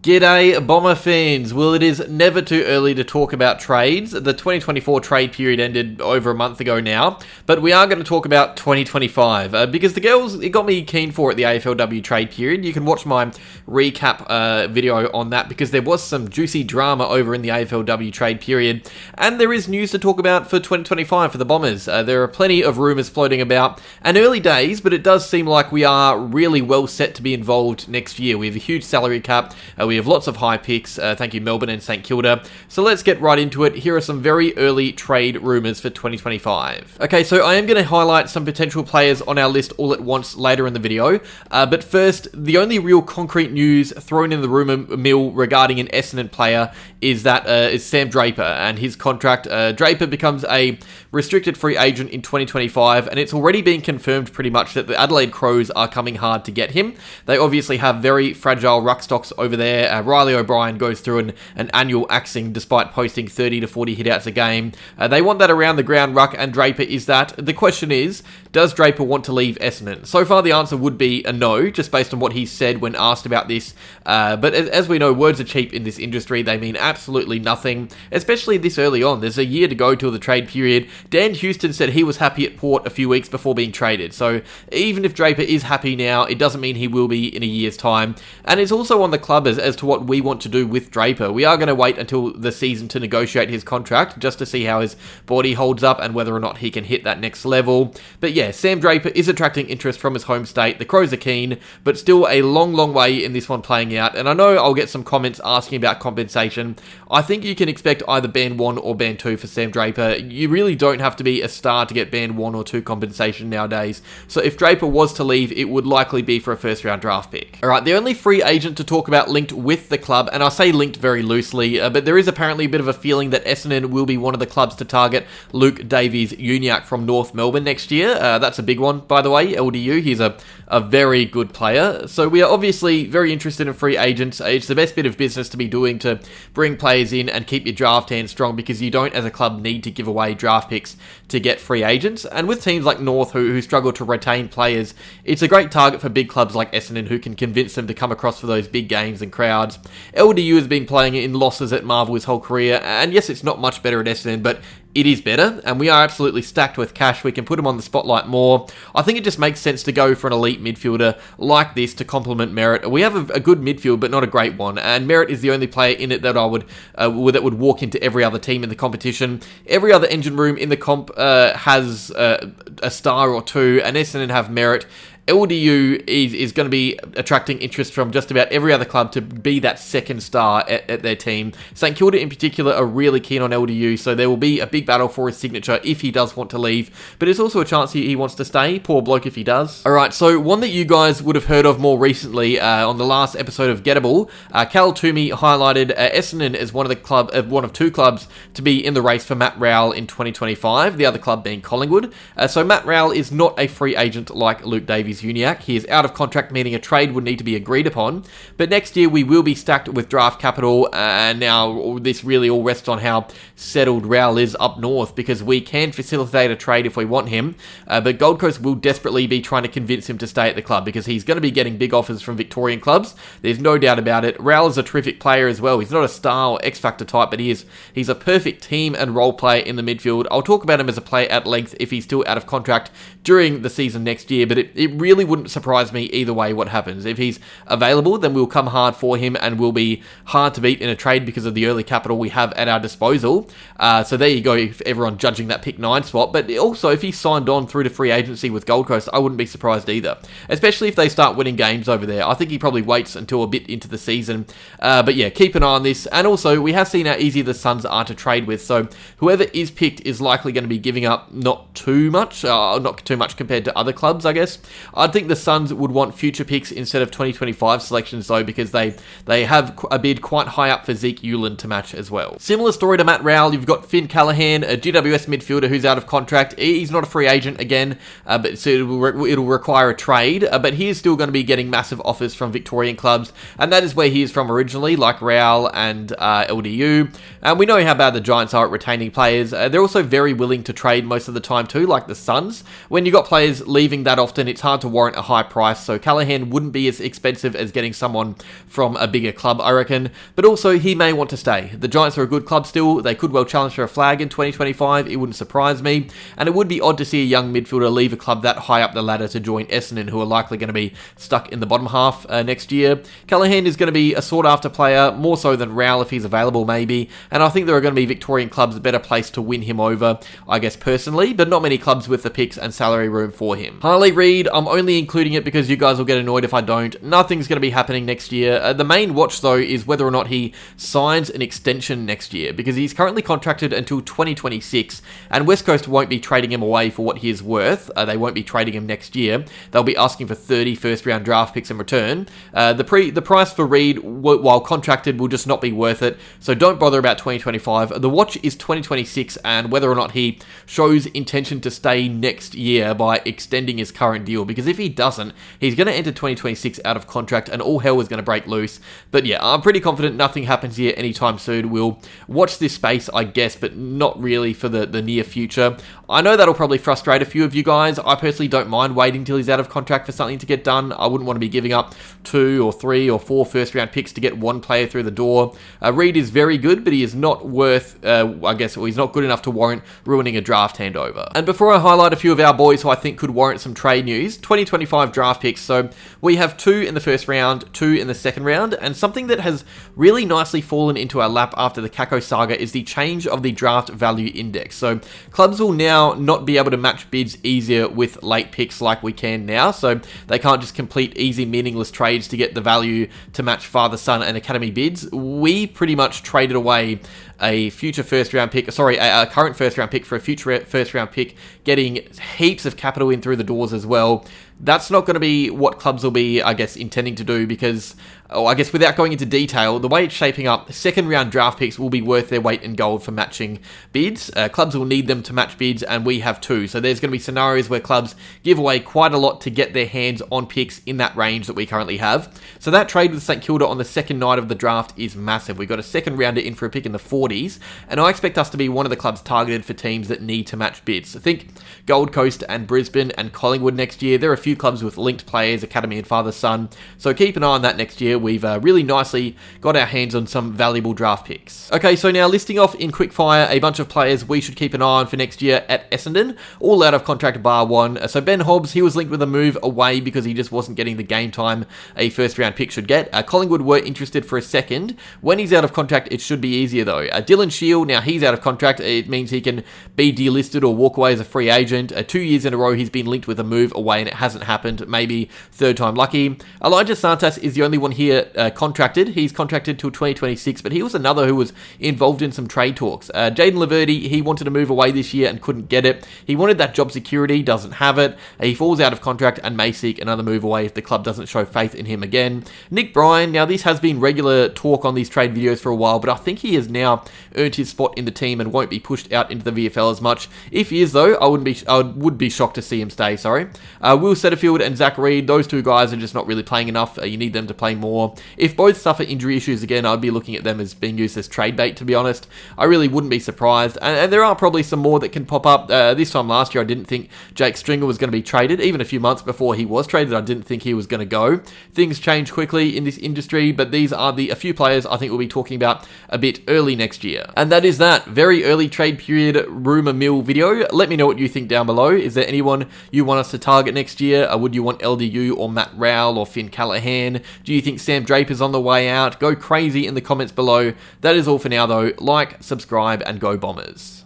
G'day Bomber fans. Well, it is never too early to talk about trades. The 2024 trade period ended over a month ago now, but we are going to talk about 2025 because the girls, it got me keen for it, the AFLW trade period. You can watch my recap video on that because there was some juicy drama over in the AFLW trade period, and there is news to talk about for 2025 for the Bombers. There are plenty of rumours floating about, and early days, but it does seem like we are really well set to be involved next year. We have a huge salary cap. We have lots of high picks. Thank you, Melbourne and St Kilda. So let's get right into it. Here are some very early trade rumours for 2025. Okay, so I am going to highlight some potential players on our list all at once later in the video. But first, the only real concrete news thrown in the rumour mill regarding an Essendon player is Sam Draper and his contract. Draper becomes a restricted free agent in 2025, and it's already been confirmed pretty much that the Adelaide Crows are coming hard to get him. They obviously have very fragile ruck stocks over there. Riley O'Brien goes through an annual axing despite posting 30 to 40 hitouts a game. They want that around the ground ruck, and Draper is that. The question is, does Draper want to leave Essendon? So far the answer would be a no, just based on what he said when asked about this. But as we know, words are cheap in this industry. They mean absolutely nothing, especially this early on. There's a year to go till the trade period. Dan Houston said he was happy at Port a few weeks before being traded. So even if Draper is happy now, it doesn't mean he will be in a year's time. And it's also on the club as to what we want to do with Draper. We are going to wait until the season to negotiate his contract, just to see how his body holds up and whether or not he can hit that next level. But yeah, Sam Draper is attracting interest from his home state. The Crows are keen, but still a long, long way in this one playing out. And I know I'll get some comments asking about compensation. I think you can expect either band 1 or band 2 for Sam Draper. You really don't have to be a star to get band 1 or 2 compensation nowadays. So if Draper was to leave, it would likely be for a first round draft pick. Alright, the only free agent to talk about linked with the club, and I say linked very loosely, but there is apparently a bit of a feeling that Essendon will be one of the clubs to target Luke Davies-Uniacke from North Melbourne next year. That's a big one, by the way, LDU. He's a very good player. So we are obviously very interested in free agents. It's the best bit of business to be doing, to bring players in and keep your draft hand strong, because you don't, as a club, need to give away draft picks to get free agents. And with teams like North who struggle to retain players, it's a great target for big clubs like Essendon who can convince them to come across for those big games and crowds. LDU has been playing in losses at Marvel his whole career, and yes, it's not much better at Essendon, but it is better, and we are absolutely stacked with cash. We can put him on the spotlight more. I think it just makes sense to go for an elite midfielder like this to complement Merritt. We have a good midfield, but not a great one, and Merritt is the only player in it that that would walk into every other team in the competition. Every other engine room in the comp has a star or two, and Essendon have Merritt. LDU is going to be attracting interest from just about every other club to be that second star at their team. St Kilda in particular are really keen on LDU, so there will be a big battle for his signature if he does want to leave. But it's also a chance he wants to stay. Poor bloke if he does. Alright, so one that you guys would have heard of more recently on the last episode of Gettable, Cal Toomey highlighted Essendon as one of two clubs to be in the race for Matt Rowell in 2025, the other club being Collingwood. So Matt Rowell is not a free agent like Luke Davies-Uniacke. He is out of contract, meaning a trade would need to be agreed upon. But next year we will be stacked with draft capital, and now this really all rests on how settled Rowell is up north, because we can facilitate a trade if we want him. But Gold Coast will desperately be trying to convince him to stay at the club, because he's going to be getting big offers from Victorian clubs. There's no doubt about it. Rowell is a terrific player as well. He's not a star or X-Factor type, but he's a perfect team and role player in the midfield. I'll talk about him as a player at length if he's still out of contract during the season next year, but it really wouldn't surprise me either way what happens. If he's available, then we'll come hard for him and we'll be hard to beat in a trade because of the early capital we have at our disposal. So there you go, if everyone judging that pick 9 spot. But also, if he signed on through to free agency with Gold Coast, I wouldn't be surprised either. Especially if they start winning games over there. I think he probably waits until a bit into the season. But yeah, keep an eye on this. And also, we have seen how easy the Suns are to trade with. So whoever is picked is likely going to be giving up not too much compared to other clubs, I guess. I think the Suns would want future picks instead of 2025 selections though, because they have a bid quite high up for Zeke Uland to match as well. Similar story to Matt Rowell, you've got Finn Callaghan, a GWS midfielder who's out of contract. He's not a free agent again, but so it'll require a trade, but he is still going to be getting massive offers from Victorian clubs, and that is where he is from originally, like Rowell and LDU. And we know how bad the Giants are at retaining players. They're also very willing to trade most of the time too, like the Suns. When you've got players leaving that often, it's hard hard to warrant a high price, so Callaghan wouldn't be as expensive as getting someone from a bigger club, I reckon. But also, he may want to stay. The Giants are a good club still. They could well challenge for a flag in 2025. It wouldn't surprise me. And it would be odd to see a young midfielder leave a club that high up the ladder to join Essendon, who are likely going to be stuck in the bottom half next year. Callaghan is going to be a sought-after player, more so than Rowell if he's available, maybe. And I think there are going to be Victorian clubs better placed to win him over, I guess, personally, but not many clubs with the picks and salary room for him. Harley Reid, I'm only including it because you guys will get annoyed if I don't. Nothing's going to be happening next year. The main watch, though, is whether or not he signs an extension next year, because he's currently contracted until 2026, and West Coast won't be trading him away for what he is worth. They won't be trading him next year. They'll be asking for 30 first-round draft picks in return. The price for Reid, while contracted, will just not be worth it, so don't bother about 2025. The watch is 2026, and whether or not he shows intention to stay next year by extending his current deal, because if he doesn't, he's going to enter 2026 out of contract, and all hell is going to break loose. But yeah, I'm pretty confident nothing happens here anytime soon. We'll watch this space, I guess, but not really for the near future. I know that'll probably frustrate a few of you guys. I personally don't mind waiting till he's out of contract for something to get done. I wouldn't want to be giving up 2 or 3 or 4 first-round picks to get one player through the door. Reid is very good, but he is not worth, he's not good enough to warrant ruining a draft handover. And before I highlight a few of our boys who I think could warrant some trade news, 2025 draft picks. So we have 2 in the first round, 2 in the second round, and something that has really nicely fallen into our lap after the Kako saga is the change of the draft value index. So clubs will now not be able to match bids easier with late picks like we can now, so they can't just complete easy, meaningless trades to get the value to match father, son, and academy bids. We pretty much traded away a future first-round pick, a current first-round pick for a future first-round pick, getting heaps of capital in through the doors as well. That's not going to be what clubs will be, I guess, intending to do, because, without going into detail, the way it's shaping up, second-round draft picks will be worth their weight in gold for matching bids. Clubs will need them to match bids, and we have 2. So there's going to be scenarios where clubs give away quite a lot to get their hands on picks in that range that we currently have. So that trade with St Kilda on the second night of the draft is massive. We got a second-rounder in for a pick in the 40s, and I expect us to be one of the clubs targeted for teams that need to match bids. I think Gold Coast and Brisbane and Collingwood next year. There are a few clubs with linked players, academy and father, son. So keep an eye on that next year. We've really nicely got our hands on some valuable draft picks. Okay, so now listing off in quickfire a bunch of players we should keep an eye on for next year at Essendon, all out of contract bar 1. So Ben Hobbs, he was linked with a move away because he just wasn't getting the game time a first-round pick should get. Collingwood were interested for a second. When he's out of contract, it should be easier though. Dylan Shield, now he's out of contract. It means he can be delisted or walk away as a free agent. 2 years in a row he's been linked with a move away and it hasn't happened. Maybe third time lucky. Elijah Santas is the only one here contracted. He's contracted till 2026, but he was another who was involved in some trade talks. Jaden Laverde, he wanted to move away this year and couldn't get it. He wanted that job security, doesn't have it. He falls out of contract and may seek another move away if the club doesn't show faith in him again. Nick Bryan, now this has been regular talk on these trade videos for a while, but I think he has now earned his spot in the team and won't be pushed out into the VFL as much. If he is though, I would be shocked to see him stay, Will Setterfield and Zach Reid, those 2 guys are just not really playing enough. You need them to play more. If both suffer injury issues again, I'd be looking at them as being used as trade bait, to be honest. I really wouldn't be surprised. And there are probably some more that can pop up. This time last year, I didn't think Jake Stringer was going to be traded. Even a few months before he was traded, I didn't think he was going to go. Things change quickly in this industry, but these are a few players I think we'll be talking about a bit early next year. And that is that. Very early trade period rumour mill video. Let me know what you think down below. Is there anyone you want us to target next year? Would you want LDU or Matt Rowell or Finn Callaghan? Do you think Sam Draper's on the way out? Go crazy in the comments below. That is all for now though. Like, subscribe, and go Bombers.